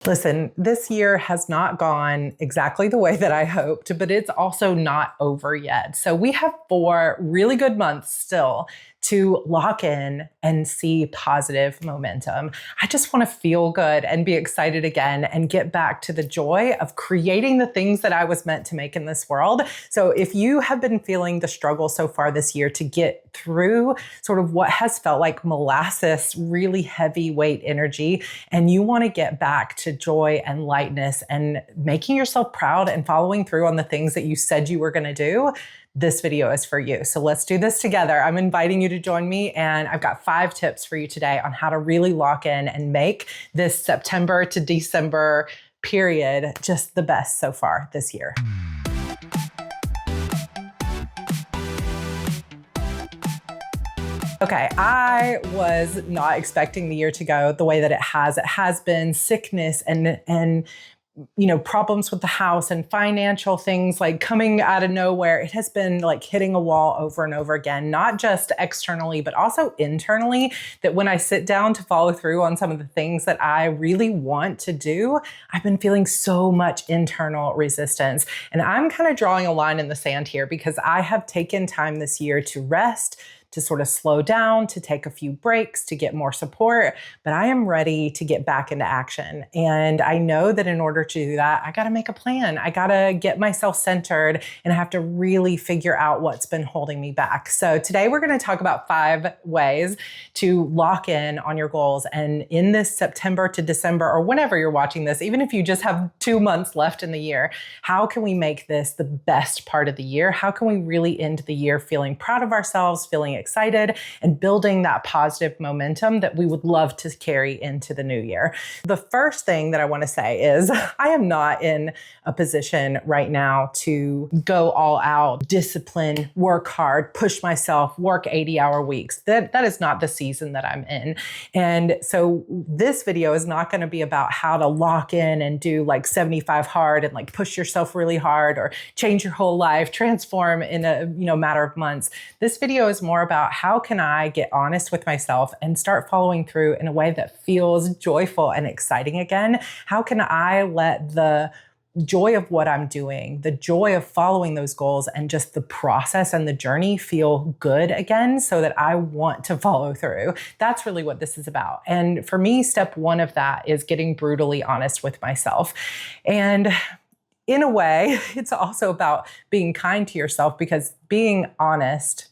Listen, this year has not gone exactly the way that I hoped, but it's also not over yet. So we have 4 really good months still to lock in and see positive momentum. I just want to feel good and be excited again and get back to the joy of creating the things that I was meant to make in this world. So if you have been feeling the struggle so far this year to get through sort of what has felt like molasses, really heavyweight energy, and you want to get back to joy and lightness and making yourself proud and following through on the things that you said you were going to do, this video is for you. So let's do this together. I'm inviting you to join me, and I've got 5 tips for you today on how to really lock in and make this September to December period just the best so far this year. Okay, I was not expecting the year to go the way that it has. It has been sickness and problems with the house and financial things like coming out of nowhere. It has been like hitting a wall over and over again, not just externally, but also internally, that when I sit down to follow through on some of the things that I really want to do, I've been feeling so much internal resistance. And I'm kind of drawing a line in the sand here because I have taken time this year to rest, to sort of slow down, to take a few breaks, to get more support, but I am ready to get back into action. And I know that in order to do that, I gotta make a plan. I gotta get myself centered, and I have to really figure out what's been holding me back. So today we're gonna talk about 5 ways to lock in on your goals. And in this September to December, or whenever you're watching this, even if you just have 2 months left in the year, how can we make this the best part of the year? How can we really end the year feeling proud of ourselves, feeling excited, and building that positive momentum that we would love to carry into the new year? The first thing that I want to say is I am not in a position right now to go all out, discipline, work hard, push myself, work 80-hour weeks. That is not the season that I'm in. And so this video is not going to be about how to lock in and do like 75 hard and like push yourself really hard or change your whole life, transform in a matter of months. This video is more about how can I get honest with myself and start following through in a way that feels joyful and exciting again. How can I let the joy of what I'm doing, the joy of following those goals, and just the process and the journey feel good again so that I want to follow through? That's really what this is about. And for me, step 1 of that is getting brutally honest with myself. And in a way, it's also about being kind to yourself, because being honest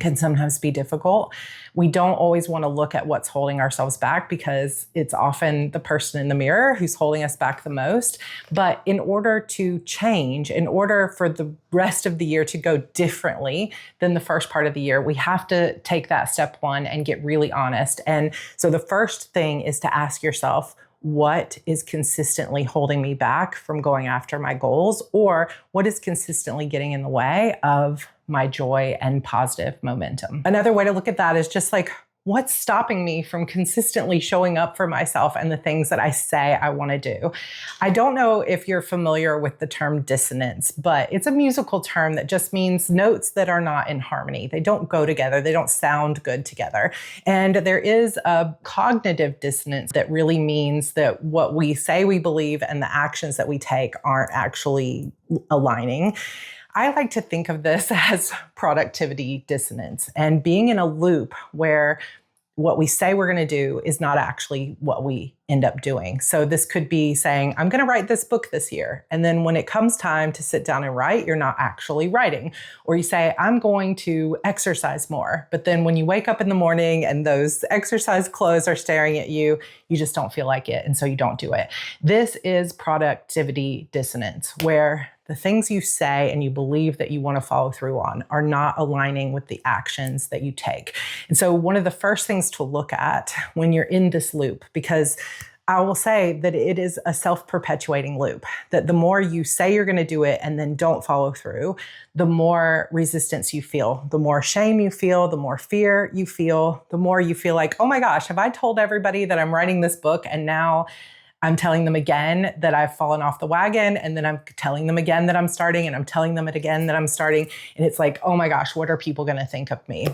can sometimes be difficult. We don't always want to look at what's holding ourselves back because it's often the person in the mirror who's holding us back the most. But in order to change, in order for the rest of the year to go differently than the first part of the year, we have to take that step 1 and get really honest. And so the first thing is to ask yourself, what is consistently holding me back from going after my goals? Or what is consistently getting in the way of my joy and positive momentum? Another way to look at that is just like, what's stopping me from consistently showing up for myself and the things that I say I want to do? I don't know if you're familiar with the term dissonance, but it's a musical term that just means notes that are not in harmony. They don't go together. They don't sound good together. And there is a cognitive dissonance that really means that what we say we believe and the actions that we take aren't actually aligning. I like to think of this as productivity dissonance and being in a loop where what we say we're going to do is not actually what we end up doing. So this could be saying, I'm going to write this book this year. And then when it comes time to sit down and write, you're not actually writing. Or you say, I'm going to exercise more. But then when you wake up in the morning and those exercise clothes are staring at you, you just don't feel like it. And so you don't do it. This is productivity dissonance, where the things you say and you believe that you want to follow through on are not aligning with the actions that you take. And so one of the first things to look at when you're in this loop, because I will say that it is a self-perpetuating loop, that the more you say you're going to do it and then don't follow through, the more resistance you feel, the more shame you feel, the more fear you feel, the more you feel like, oh my gosh, have I told everybody that I'm writing this book and now I'm telling them again that I've fallen off the wagon, and then I'm telling them again that I'm starting, and I'm telling them it again that I'm starting. And it's like, oh my gosh, what are people going to think of me?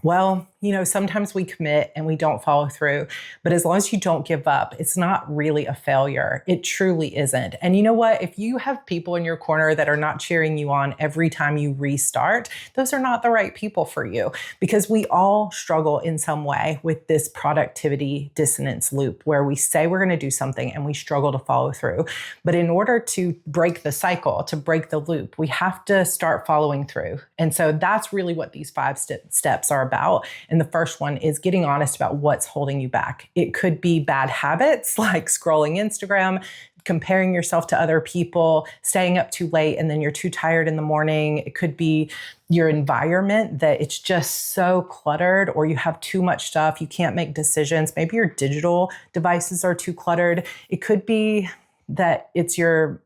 Well, sometimes we commit and we don't follow through, but as long as you don't give up, it's not really a failure. It truly isn't. And you know what? If you have people in your corner that are not cheering you on every time you restart, those are not the right people for you, because we all struggle in some way with this productivity dissonance loop where we say we're going to do something and we struggle to follow through. But in order to break the cycle, to break the loop, we have to start following through. And so that's really what these 5 steps are about. And the first one is getting honest about what's holding you back. It could be bad habits like scrolling Instagram, comparing yourself to other people, staying up too late, and then you're too tired in the morning. It could be your environment, that it's just so cluttered, or you have too much stuff. You can't make decisions. Maybe your digital devices are too cluttered. It could be that it's your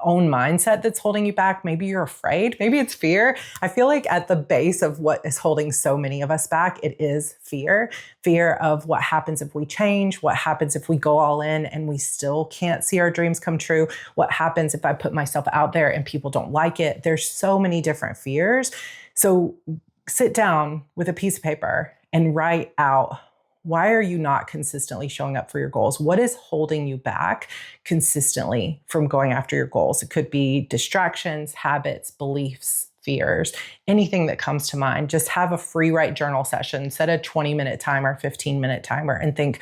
own mindset that's holding you back. Maybe you're afraid. Maybe it's fear. I feel like at the base of what is holding so many of us back, it is fear. Fear of what happens if we change, what happens if we go all in and we still can't see our dreams come true, what happens if I put myself out there and people don't like it. There's so many different fears. So sit down with a piece of paper and write out, why are you not consistently showing up for your goals? What is holding you back consistently from going after your goals? It could be distractions, habits, beliefs, fears, anything that comes to mind. Just have a free write journal session, set a 20-minute timer, 15-minute timer, and think,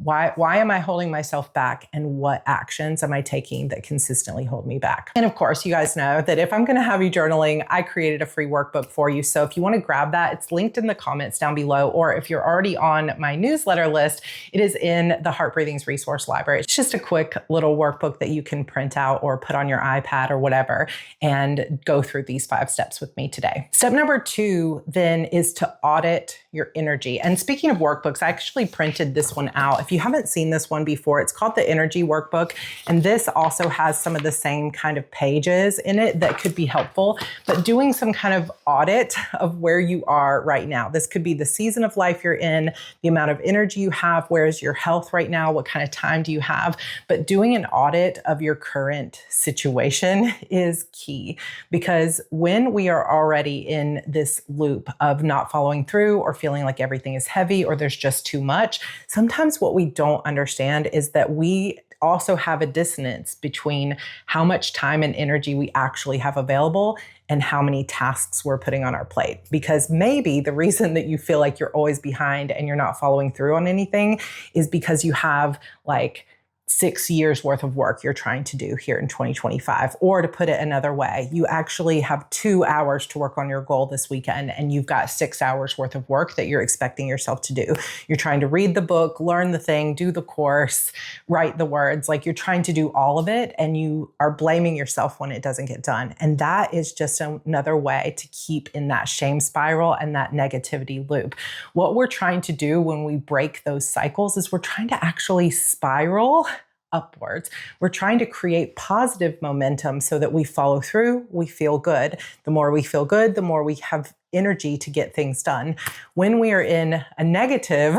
why am I holding myself back, and what actions am I taking that consistently hold me back? And of course, you guys know that if I'm going to have you journaling, I created a free workbook for you. So if you want to grab that, it's linked in the comments down below. Or if you're already on my newsletter list, it is in the Heart Breathing's resource library. It's just a quick little workbook that you can print out or put on your iPad or whatever and go through these 5 steps with me today. Step number 2 then is to audit your energy. And speaking of workbooks, I actually printed this one out. If you haven't seen this one before, it's called the Energy Workbook. And this also has some of the same kind of pages in it that could be helpful, but doing some kind of audit of where you are right now. This could be the season of life you're in, the amount of energy you have, where is your health right now, what kind of time do you have? But doing an audit of your current situation is key, because when we are already in this loop of not following through or feeling like everything is heavy or there's just too much, sometimes what we don't understand is that we also have a dissonance between how much time and energy we actually have available and how many tasks we're putting on our plate. Because maybe the reason that you feel like you're always behind and you're not following through on anything is because you have like 6 years worth of work you're trying to do here in 2025. Or to put it another way, you actually have 2 hours to work on your goal this weekend and you've got 6 hours worth of work that you're expecting yourself to do. You're trying to read the book, learn the thing, do the course, write the words, like you're trying to do all of it and you are blaming yourself when it doesn't get done. And that is just another way to keep in that shame spiral and that negativity loop. What we're trying to do when we break those cycles is we're trying to actually spiral upwards. We're trying to create positive momentum so that we follow through, we feel good. The more we feel good, the more we have energy to get things done. When we are in a negative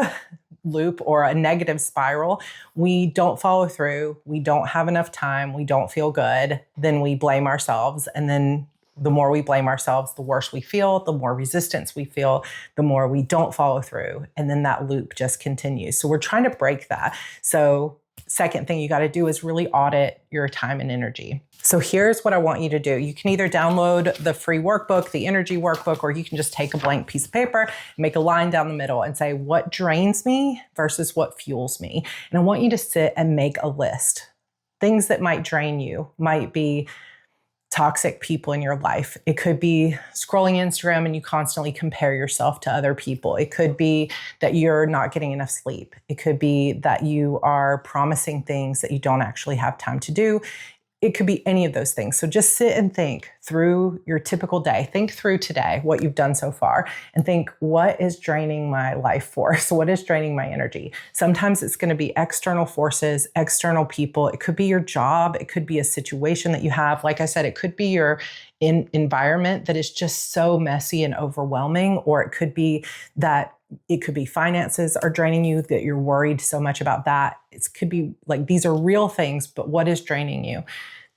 loop or a negative spiral, we don't follow through, we don't have enough time, we don't feel good, then we blame ourselves. And then the more we blame ourselves, the worse we feel, the more resistance we feel, the more we don't follow through. And then that loop just continues. So we're trying to break that. So second thing you got to do is really audit your time and energy. So here's what I want you to do. You can either download the free workbook, the energy workbook, or you can just take a blank piece of paper, make a line down the middle and say, what drains me versus what fuels me? And I want you to sit and make a list. Things that might drain you might be toxic people in your life. It could be scrolling Instagram and you constantly compare yourself to other people. It could be that you're not getting enough sleep. It could be that you are promising things that you don't actually have time to do. It could be any of those things. So just sit and think through your typical day. Think through today, what you've done so far, and think, what is draining my life force? What is draining my energy? Sometimes it's going to be external forces, external people. It could be your job. It could be a situation that you have. Like I said, it could be your environment that is just so messy and overwhelming, or it could be that it could be finances are draining you, that you're worried so much about that. It could be like, these are real things, but what is draining you?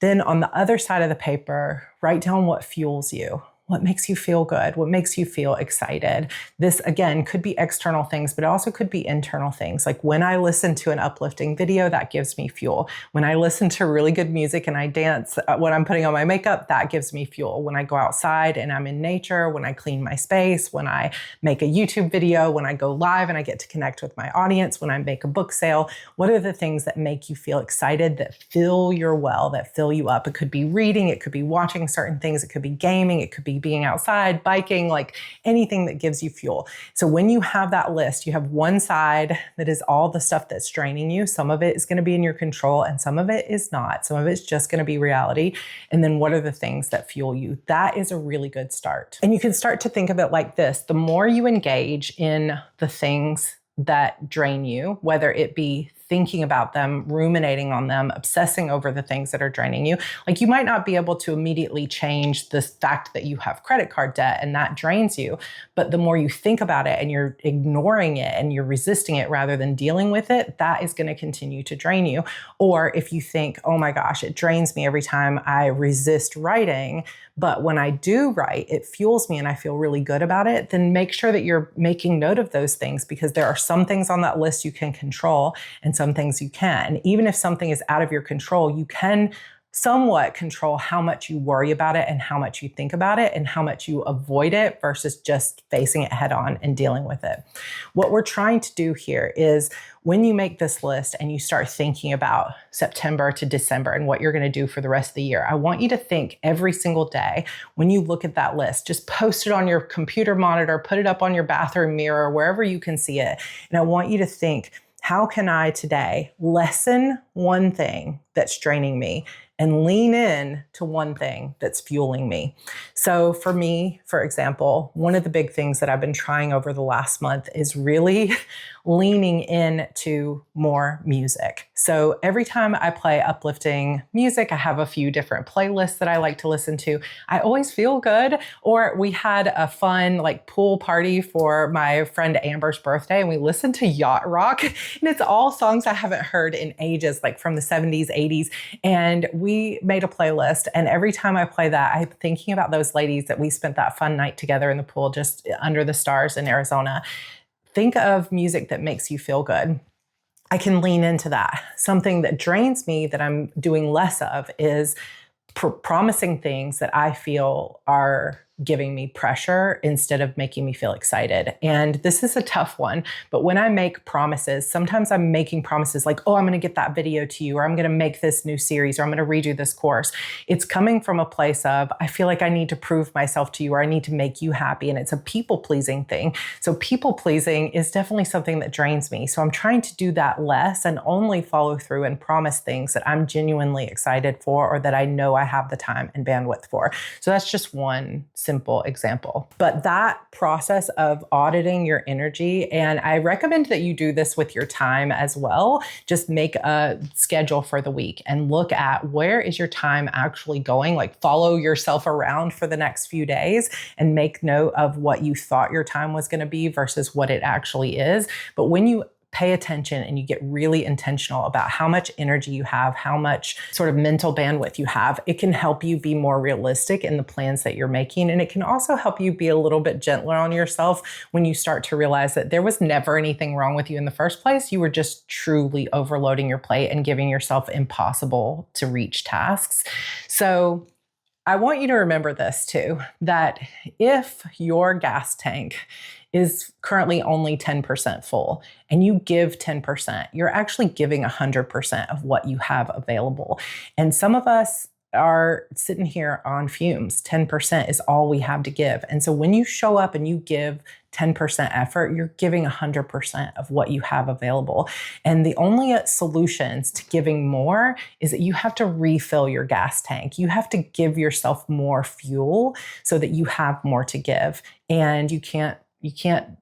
Then on the other side of the paper, write down what fuels you. what makes you feel good? What makes you feel excited? This, again, could be external things, but it also could be internal things. Like when I listen to an uplifting video, that gives me fuel. When I listen to really good music and I dance when I'm putting on my makeup, that gives me fuel. When I go outside and I'm in nature, when I clean my space, when I make a YouTube video, when I go live and I get to connect with my audience, when I make a book sale, what are the things that make you feel excited, that fill your well, that fill you up? It could be reading, it could be watching certain things, it could be gaming, it could be being outside, biking, like anything that gives you fuel. So when you have that list, you have one side that is all the stuff that's draining you. Some of it is going to be in your control and some of it is not. Some of it's just going to be reality. And then what are the things that fuel you? That is a really good start. And you can start to think of it like this. The more you engage in the things that drain you, whether it be thinking about them, ruminating on them, obsessing over the things that are draining you. Like you might not be able to immediately change the fact that you have credit card debt and that drains you. But the more you think about it and you're ignoring it and you're resisting it rather than dealing with it, that is going to continue to drain you. Or if you think, oh my gosh, it drains me every time I resist writing, but when I do write, it fuels me and I feel really good about it, then make sure that you're making note of those things, because there are some things on that list you can control and some things you can't. And even if something is out of your control, you can somewhat control how much you worry about it and how much you think about it and how much you avoid it versus just facing it head on and dealing with it. What we're trying to do here is when you make this list and you start thinking about September to December and what you're going to do for the rest of the year, I want you to think every single day when you look at that list, just post it on your computer monitor, put it up on your bathroom mirror, wherever you can see it. And I want you to think, how can I today lessen one thing that's draining me and lean in to one thing that's fueling me? So for me, for example, one of the big things that I've been trying over the last month is really leaning into more music. So every time I play uplifting music, I have a few different playlists that I like to listen to. I always feel good. Or we had a fun like pool party for my friend Amber's birthday and we listened to yacht rock, and it's all songs I haven't heard in ages, like from the 70s, 80s. And we made a playlist, and every time I play that, I'm thinking about those ladies that we spent that fun night together in the pool just under the stars in Arizona. Think of music that makes you feel good. I can lean into that. Something that drains me that I'm doing less of is promising things that I feel are giving me pressure instead of making me feel excited. And this is a tough one, but when I make promises, sometimes I'm making promises like, oh, I'm going to get that video to you, or I'm going to make this new series, or I'm going to redo this course. It's coming from a place of, I feel like I need to prove myself to you, or I need to make you happy. And it's a people-pleasing thing. So people-pleasing is definitely something that drains me. So I'm trying to do that less and only follow through and promise things that I'm genuinely excited for, or that I know I have the time and bandwidth for. So that's just one simple example. But that process of auditing your energy, and I recommend that you do this with your time as well. Just make a schedule for the week and look at where is your time actually going, like follow yourself around for the next few days and make note of what you thought your time was going to be versus what it actually is. But when you pay attention and you get really intentional about how much energy you have, how much sort of mental bandwidth you have, it can help you be more realistic in the plans that you're making. And it can also help you be a little bit gentler on yourself when you start to realize that there was never anything wrong with you in the first place. You were just truly overloading your plate and giving yourself impossible to reach tasks. So I want you to remember this too, that if your gas tank is currently only 10% full and you give 10%, you're actually giving 100% of what you have available. And some of us are sitting here on fumes. 10% is all we have to give. And so when you show up and you give 10% effort, you're giving 100% of what you have available. And the only solutions to giving more is that you have to refill your gas tank. You have to give yourself more fuel so that you have more to give. And you can't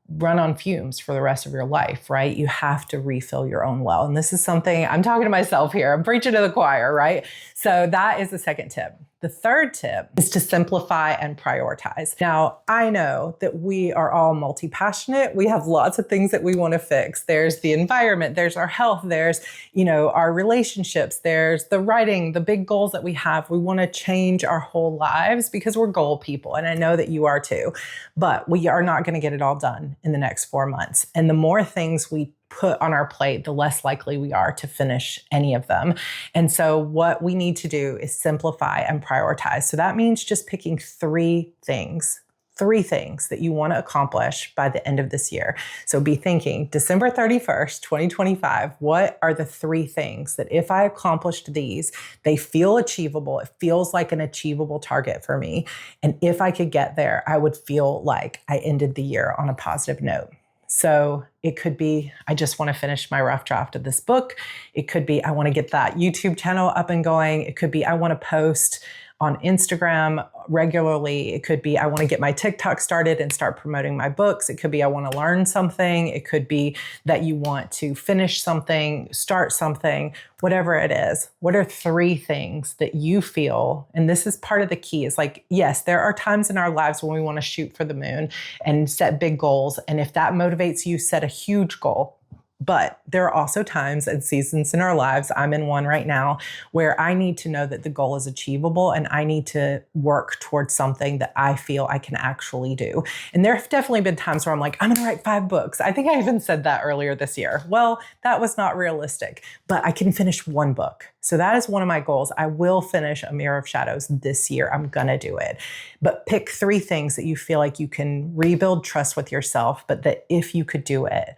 run on fumes for the rest of your life, right? You have to refill your own well. And this is something I'm talking to myself here. I'm preaching to the choir, right? So that is the second tip. The third tip is to simplify and prioritize. Now, I know that we are all multi-passionate. We have lots of things that we want to fix. There's the environment, there's our health, there's, our relationships, there's the writing, the big goals that we have. We want to change our whole lives because we're goal people. And I know that you are too, but we are not going to get it all done in the next 4 months. And the more things we put on our plate, the less likely we are to finish any of them. And so what we need to do is simplify and prioritize. So that means just picking three things that you want to accomplish by the end of this year. So be thinking December 31st, 2025, what are the three things that if I accomplished these, they feel achievable. It feels like an achievable target for me. And if I could get there, I would feel like I ended the year on a positive note. So it could be, I just want to finish my rough draft of this book. It could be, I want to get that YouTube channel up and going. It could be, I want to post on Instagram regularly. It could be, I want to get my TikTok started and start promoting my books. It could be, I want to learn something. It could be that you want to finish something, start something, whatever it is. What are three things that you feel? And this is part of the key is like, yes, there are times in our lives when we want to shoot for the moon and set big goals. And if that motivates you, set a huge goal. But there are also times and seasons in our lives, I'm in one right now, where I need to know that the goal is achievable and I need to work towards something that I feel I can actually do. And there have definitely been times where I'm like, I'm going to write 5 books. I think I even said that earlier this year. Well, that was not realistic, but I can finish 1 book. So that is one of my goals. I will finish A Mirror of Shadows this year. I'm going to do it. But pick 3 things that you feel like you can rebuild trust with yourself, but that if you could do it,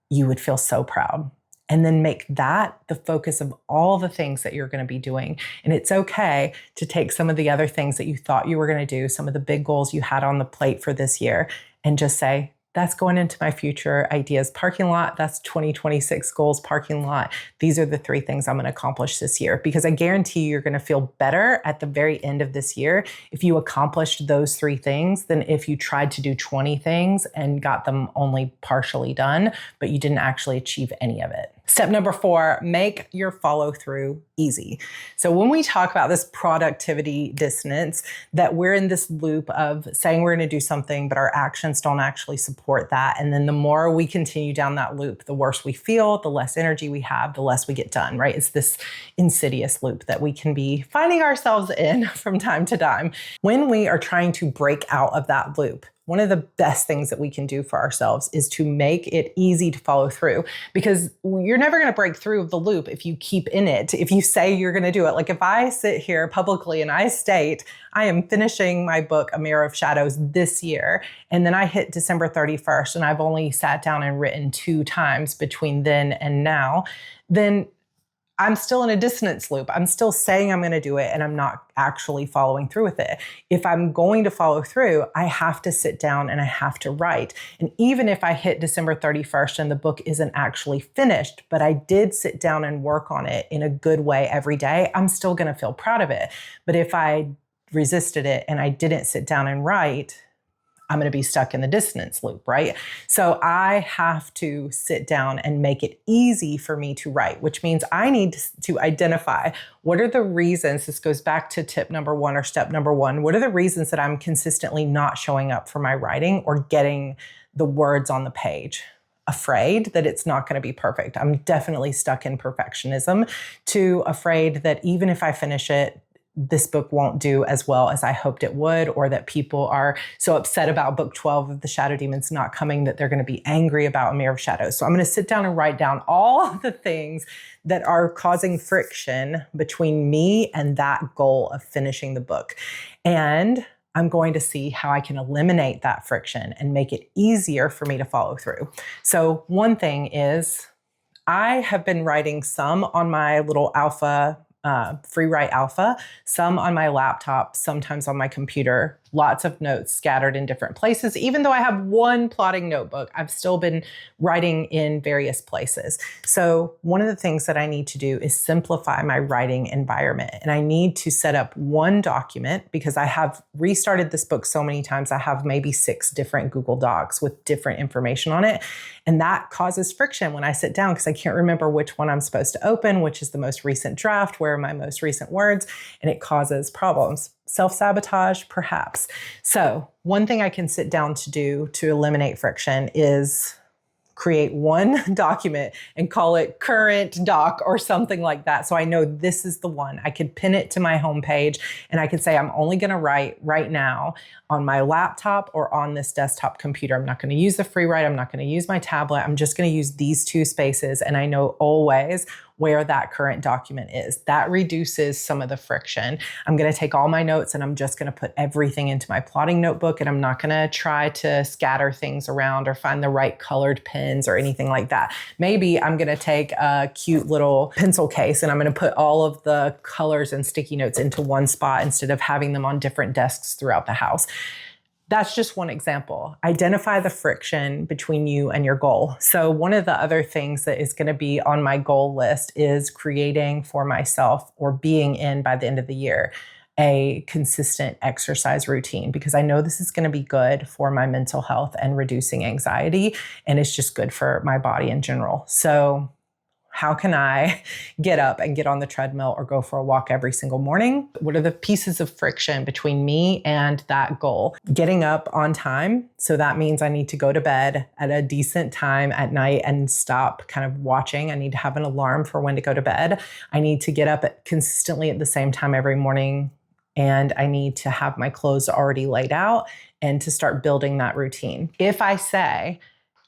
you would feel so proud. And then make that the focus of all the things that you're going to be doing. And it's okay to take some of the other things that you thought you were going to do, some of the big goals you had on the plate for this year, and just say, that's going into my future ideas parking lot. That's 2026 goals parking lot. These are the 3 things I'm going to accomplish this year, because I guarantee you're going to feel better at the very end of this year if you accomplished those 3 things than if you tried to do 20 things and got them only partially done, but you didn't actually achieve any of it. Step number 4, make your follow through easy. So when we talk about this productivity dissonance, that we're in this loop of saying we're going to do something, but our actions don't actually support that. And then the more we continue down that loop, the worse we feel, the less energy we have, the less we get done, right? It's this insidious loop that we can be finding ourselves in from time to time. When we are trying to break out of that loop, one of the best things that we can do for ourselves is to make it easy to follow through, because you're never going to break through the loop if you keep in it, if you say you're going to do it. Like if I sit here publicly and I state, I am finishing my book, A Mirror of Shadows, this year, and then I hit December 31st and I've only sat down and written 2 times between then and now, then I'm still in a dissonance loop. I'm still saying I'm going to do it and I'm not actually following through with it. If I'm going to follow through, I have to sit down and I have to write. And even if I hit December 31st and the book isn't actually finished, but I did sit down and work on it in a good way every day, I'm still going to feel proud of it. But if I resisted it and I didn't sit down and write, I'm going to be stuck in the dissonance loop, right? So I have to sit down and make it easy for me to write, which means I need to identify what are the reasons. This goes back to tip number 1 or step number 1. What are the reasons that I'm consistently not showing up for my writing or getting the words on the page? Afraid that it's not going to be perfect. I'm definitely stuck in perfectionism, to afraid that even if I finish it, this book won't do as well as I hoped it would, or that people are so upset about book 12 of the Shadow Demons not coming that they're going to be angry about A Mirror of Shadows. So I'm going to sit down and write down all the things that are causing friction between me and that goal of finishing the book. And I'm going to see how I can eliminate that friction and make it easier for me to follow through. So one thing is, I have been writing some on my little free write alpha, some on my laptop, sometimes on my computer, lots of notes scattered in different places. Even though I have one plotting notebook, I've still been writing in various places. So one of the things that I need to do is simplify my writing environment. And I need to set up one document, because I have restarted this book so many times. I have maybe 6 different Google Docs with different information on it. And that causes friction when I sit down, because I can't remember which one I'm supposed to open, which is the most recent draft, were my most recent words, and it causes problems. Self-sabotage, perhaps. So one thing I can sit down to do to eliminate friction is create one document and call it current doc or something like that. So I know this is the one. I could pin it to my homepage and I could say, I'm only going to write right now on my laptop or on this desktop computer. I'm not going to use the free write. I'm not going to use my tablet. I'm just going to use these two spaces. And I know always where that current document is. That reduces some of the friction. I'm going to take all my notes and I'm just going to put everything into my plotting notebook, and I'm not going to try to scatter things around or find the right colored pens or anything like that. Maybe I'm going to take a cute little pencil case and I'm going to put all of the colors and sticky notes into one spot instead of having them on different desks throughout the house. That's just one example. Identify the friction between you and your goal. So one of the other things that is going to be on my goal list is creating for myself, or being in by the end of the year, a consistent exercise routine, because I know this is going to be good for my mental health and reducing anxiety, and it's just good for my body in general. So how can I get up and get on the treadmill or go for a walk every single morning? What are the pieces of friction between me and that goal? Getting up on time. So that means I need to go to bed at a decent time at night and stop kind of watching. I need to have an alarm for when to go to bed. I need to get up consistently at the same time every morning. And I need to have my clothes already laid out and to start building that routine. If I say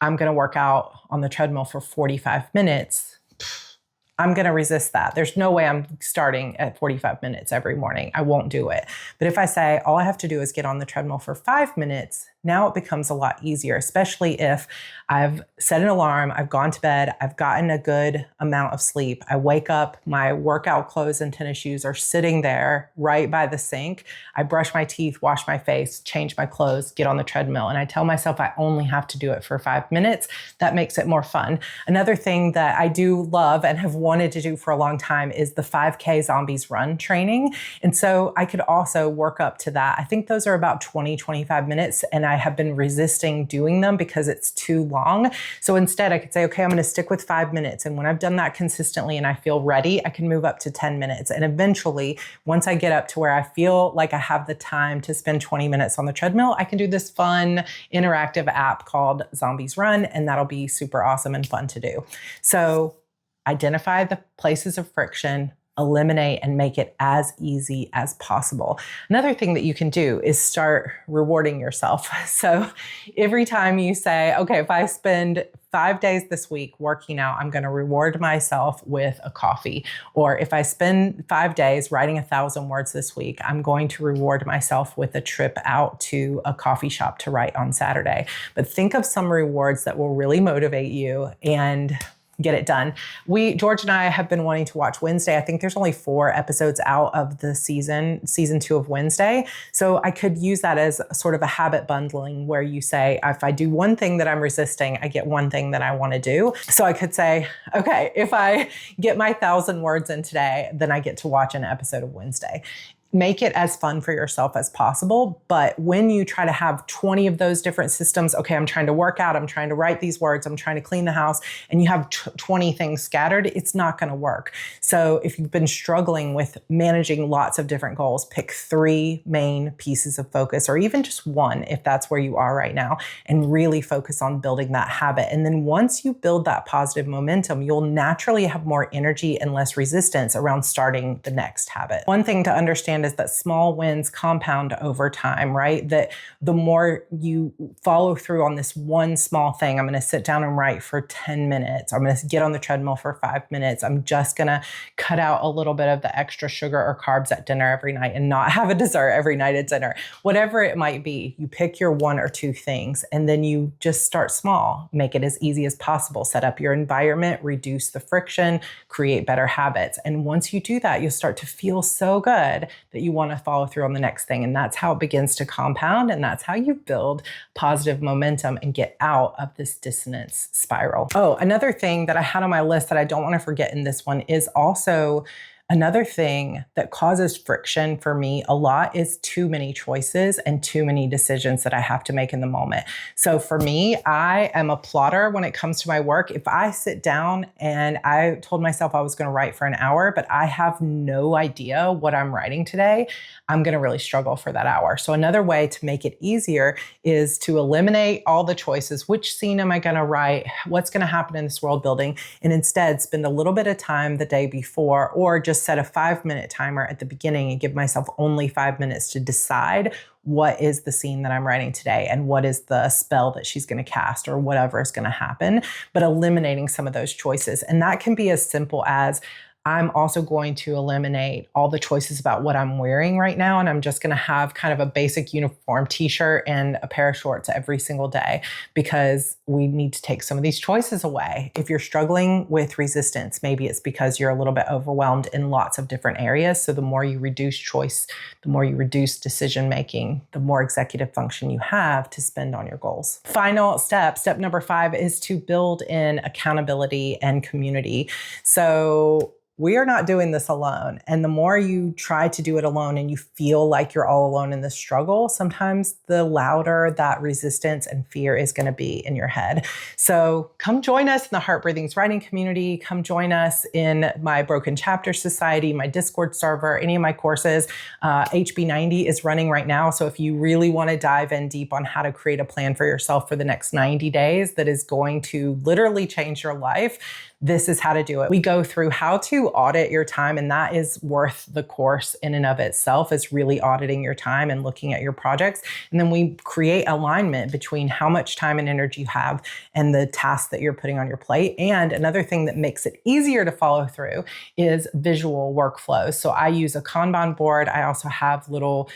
I'm going to work out on the treadmill for 45 minutes, I'm going to resist that. There's no way I'm starting at 45 minutes every morning. I won't do it. But if I say all I have to do is get on the treadmill for 5 minutes, now it becomes a lot easier, especially if I've set an alarm, I've gone to bed, I've gotten a good amount of sleep. I wake up, my workout clothes and tennis shoes are sitting there right by the sink. I brush my teeth, wash my face, change my clothes, get on the treadmill. And I tell myself I only have to do it for 5 minutes. That makes it more fun. Another thing that I do love and have wanted to do for a long time is the 5K Zombies Run training. And so I could also work up to that. I think those are about 20, 25 minutes. And I have been resisting doing them because it's too long. So instead I could say, okay, I'm going to stick with 5 minutes. And when I've done that consistently and I feel ready, I can move up to 10 minutes. And eventually, once I get up to where I feel like I have the time to spend 20 minutes on the treadmill, I can do this fun interactive app called Zombies Run. And that'll be super awesome and fun to do. So identify the places of friction, eliminate, and make it as easy as possible. Another thing that you can do is start rewarding yourself. So every time you say, okay, if I spend 5 days this week working out, I'm going to reward myself with a coffee. Or if I spend 5 days writing 1,000 words this week, I'm going to reward myself with a trip out to a coffee shop to write on Saturday. But think of some rewards that will really motivate you and get it done. George and I have been wanting to watch Wednesday. I think there's only 4 episodes out of the season 2 of Wednesday. So I could use that as sort of a habit bundling where you say, if I do one thing that I'm resisting, I get one thing that I want to do. So I could say, okay, if I get my 1,000 words in today, then I get to watch an episode of Wednesday. Make it as fun for yourself as possible. But when you try to have 20 of those different systems, okay, I'm trying to work out, I'm trying to write these words, I'm trying to clean the house, and you have 20 things scattered, it's not going to work. So if you've been struggling with managing lots of different goals, pick 3 main pieces of focus, or even just one if that's where you are right now, and really focus on building that habit. And then once you build that positive momentum, you'll naturally have more energy and less resistance around starting the next habit. One thing to understand is that small wins compound over time, right? That the more you follow through on this one small thing, I'm going to sit down and write for 10 minutes. I'm going to get on the treadmill for 5 minutes. I'm just going to cut out a little bit of the extra sugar or carbs at dinner every night and not have a dessert every night at dinner. Whatever it might be, you pick your 1 or 2 things and then you just start small. Make it as easy as possible. Set up your environment, reduce the friction, create better habits. And once you do that, you'll start to feel so good that you want to follow through on the next thing. And that's how it begins to compound. And that's how you build positive momentum and get out of this dissonance spiral. Oh, another thing that I had on my list that I don't want to forget in this one is also Another thing that causes friction for me a lot is too many choices and too many decisions that I have to make in the moment. So for me, I am a plotter when it comes to my work. If I sit down and I told myself I was going to write for an hour, but I have no idea what I'm writing today, I'm going to really struggle for that hour. So another way to make it easier is to eliminate all the choices. Which scene am I going to write? What's going to happen in this world building? And instead spend a little bit of time the day before, or just set a 5-minute timer at the beginning and give myself only 5 minutes to decide what is the scene that I'm writing today and what is the spell that she's going to cast or whatever is going to happen, but eliminating some of those choices. And that can be as simple as I'm also going to eliminate all the choices about what I'm wearing right now. And I'm just going to have kind of a basic uniform t-shirt and a pair of shorts every single day, because we need to take some of these choices away. If you're struggling with resistance, maybe it's because you're a little bit overwhelmed in lots of different areas. So the more you reduce choice, the more you reduce decision making, the more executive function you have to spend on your goals. Final step number 5, is to build in accountability and community. So we are not doing this alone. And the more you try to do it alone and you feel like you're all alone in this struggle, sometimes the louder that resistance and fear is going to be in your head. So come join us in the Heart Breathings Writing community. Come join us in my Broken Chapter Society, my Discord server, any of my courses. HB90 is running right now. So if you really want to dive in deep on how to create a plan for yourself for the next 90 days that is going to literally change your life, this is how to do it. We go through how to audit your time, and that is worth the course in and of itself, is really auditing your time and looking at your projects. And then we create alignment between how much time and energy you have and the tasks that you're putting on your plate. And another thing that makes it easier to follow through is visual workflows. So I use a Kanban board. I also have little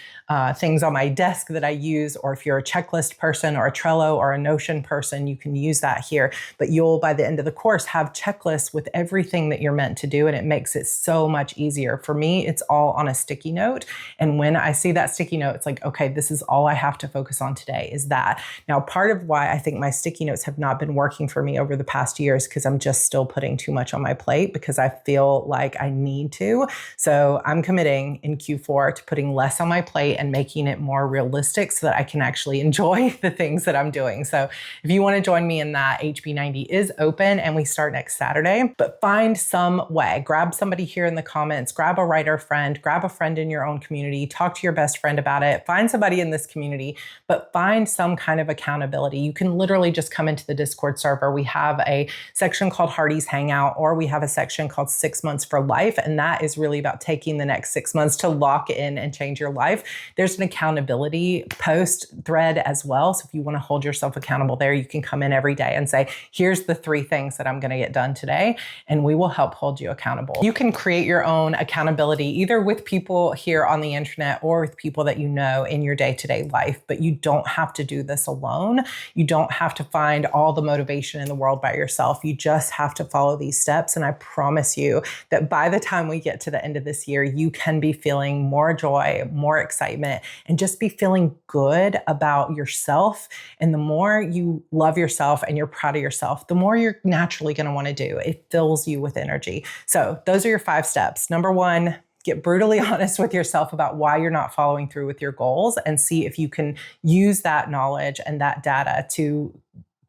things on my desk that I use, or if you're a checklist person or a Trello or a Notion person, you can use that here. But you'll, by the end of the course, have checklists with everything that you're meant to do, and it makes it so much easier. For me, it's all on a sticky note. And when I see that sticky note, it's like, okay, this is all I have to focus on today is that. Now, part of why I think my sticky notes have not been working for me over the past years, because I'm just still putting too much on my plate because I feel like I need to. So I'm committing in Q4 to putting less on my plate and making it more realistic so that I can actually enjoy the things that I'm doing. So if you want to join me in that, HB90 is open and we start next Saturday, but find some way. Grab somebody here in the comments, grab a writer friend, grab a friend in your own community, talk to your best friend about it, find somebody in this community, but find some kind of accountability. You can literally just come into the Discord server. We have a section called Hardy's Hangout, or we have a section called 6 Months for Life. And that is really about taking the next 6 months to lock in and change your life. There's an accountability post thread as well. So if you want to hold yourself accountable there, you can come in every day and say, here's the 3 things that I'm going to get done today, and we will help hold you accountable. You can create your own accountability either with people here on the internet or with people that you know in your day-to-day life, but you don't have to do this alone. You don't have to find all the motivation in the world by yourself. You just have to follow these steps. And I promise you that by the time we get to the end of this year, you can be feeling more joy, more excitement, and just be feeling good about yourself. And the more you love yourself and you're proud of yourself, the more you're naturally going to want to do. It fills you with energy. So those are your 5 steps. Number 1, get brutally honest with yourself about why you're not following through with your goals, and see if you can use that knowledge and that data to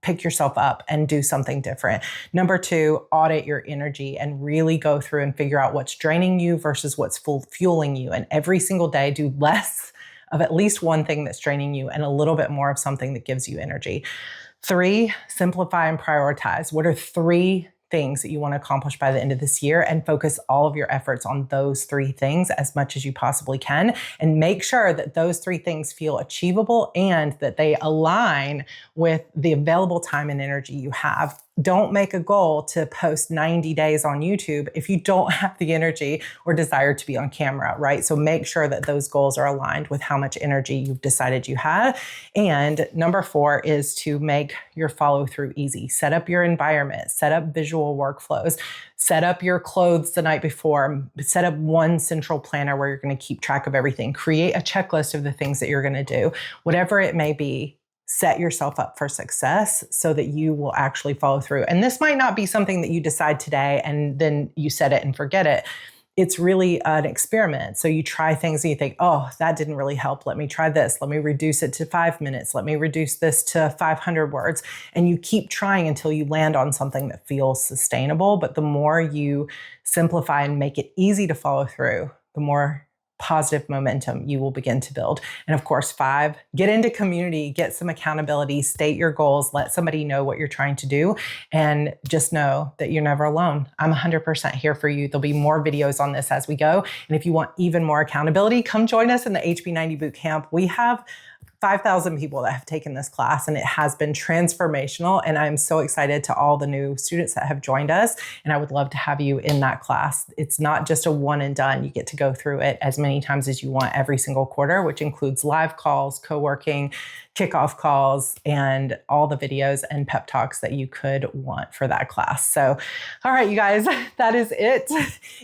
pick yourself up and do something different. Number 2, audit your energy and really go through and figure out what's draining you versus what's fueling you. And every single day, do less of at least one thing that's draining you and a little bit more of something that gives you energy. 3, simplify and prioritize. What are 3 things that you want to accomplish by the end of this year, and focus all of your efforts on those 3 things as much as you possibly can, and make sure that those 3 things feel achievable and that they align with the available time and energy you have. Don't make a goal to post 90 days on YouTube if you don't have the energy or desire to be on camera, right? So make sure that those goals are aligned with how much energy you've decided you have. And number 4 is to make your follow through easy. Set up your environment, set up visual workflows, set up your clothes the night before, set up one central planner where you're going to keep track of everything. Create a checklist of the things that you're going to do, whatever it may be. Set yourself up for success so that you will actually follow through. And this might not be something that you decide today and then you set it and forget it. it's really an experiment. So you try things and you think, oh, that didn't really help. Let me try this. Let me reduce it to 5 minutes. Let me reduce this to 500 words. And you keep trying until you land on something that feels sustainable. But the more you simplify and make it easy to follow through, the more positive momentum you will begin to build. And of course, 5, get into community, get some accountability, state your goals, let somebody know what you're trying to do, and just know that you're never alone. I'm 100% here for you. There'll be more videos on this as we go. And if you want even more accountability, come join us in the HB90 Bootcamp. We have 5,000 people that have taken this class, and it has been transformational. And I'm so excited to all the new students that have joined us. And I would love to have you in that class. It's not just a one and done. You get to go through it as many times as you want every single quarter, which includes live calls, co-working, kickoff calls, and all the videos and pep talks that you could want for that class. So, all right, you guys, that is it.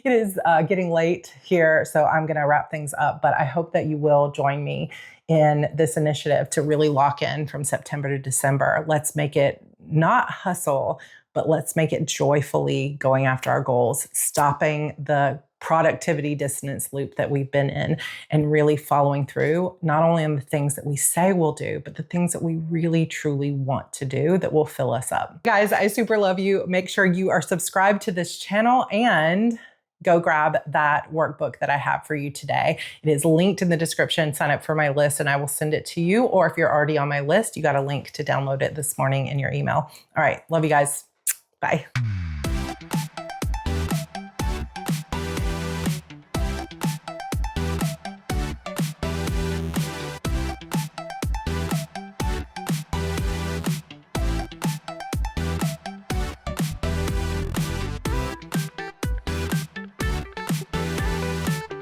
It is getting late here, so I'm going to wrap things up, but I hope that you will join me in this initiative to really lock in from September to December. Let's make it not hustle, but let's make it joyfully going after our goals, stopping the productivity dissonance loop that we've been in, and really following through, not only on the things that we say we'll do, but the things that we really, truly want to do that will fill us up. Guys, I super love you. Make sure you are subscribed to this channel and go grab that workbook that I have for you today. It is linked in the description. Sign up for my list and I will send it to you. Or if you're already on my list, you got a link to download it this morning in your email. All right. Love you guys. Bye.